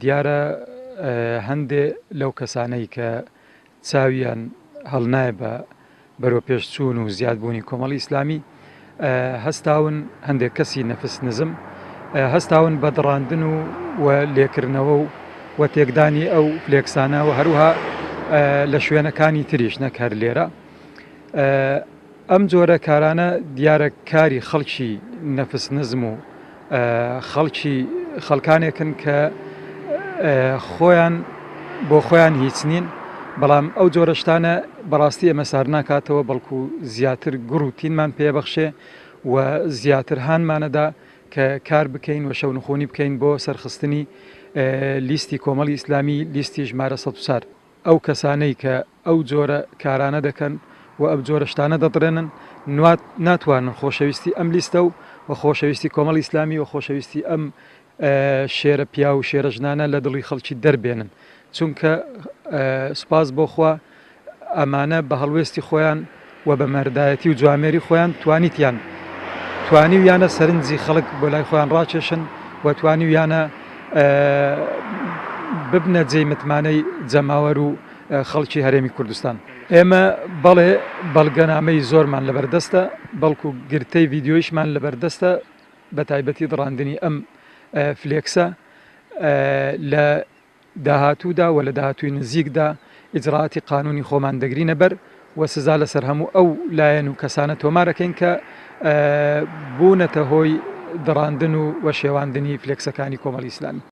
دیارە هەندێ لەو کەسانەی کە چاویان هەڵنایە بە بەرەو پێشچوون و زیادبوونی کۆمەڵی ئیسلامی هەستاون هەندێک کەسی نەفس نزم هەستاون بە دڕاندن و لێکردنەوە و تێکدانی ئەو فلێکسانە و هەروها لە شوێنەکانی تریش نەک هەر لێرە ئەم جۆرە کارانە دیارە کاری خەڵکی نەفس نزم و خەڵکانێکن کە خۆیان بۆ خۆیان هیچ نین بەڵام ئەو جۆرەشتانە بەڕاستی ئێمە سار ناکاتەوە بەڵکو زیاتر گوڕ و تینمان پێبەخشێ و زیاتر هانمانەدا کە کار بکەین و شەونخۆنی بکەین بۆ سەرخستنی لیستی کۆمەڵی ئیسلامی لیستی ژمارە ١٠٤ ئەو کەسانەی کە ئەو جۆرە کارانە دەکەن و ئەو جۆرەشتانە دەدرێنن ناتوانن خۆشەویستی ئەم لیستە و خۆشەویستی کۆمەڵی ئیسلامی و خۆشەویستی ئەم شێرە پیا و شێرە ژنانە لە دڵی خەڵکی دەربێنن چونکە سوپاس بۆخوا ئەمانە بە هەڵوێستی خۆیان و بە مەردایەتی و جوامێری خۆیان توانیویانە سەرنجی خەڵک بۆ لای خۆیان ڕاکێشن و توانیویانە ببنە جێی متمانەی جەماوەر و خەڵکی هەرێمی کوردستان. ئێمە بەڵێ بەڵگەنامەی زۆرمان لەبەردەستە بەڵکو گرتەی ڤیدیۆیشمان لەبەردەستە بە تایبەتی دڕاندنی ئەم فلێکسە لە داهاتوودا و لە داهاتووی نزیکدا ئیجراعاتی قانونی خۆمان دەگرینە بەر و سزا لەسەر هەموو ئەو لایەن و کەسانە تۆمارەکەین کە بوونەتە هۆی دڕاندن و شێواندنی فلێکسەکانی کۆمەڵی ئیسلامی.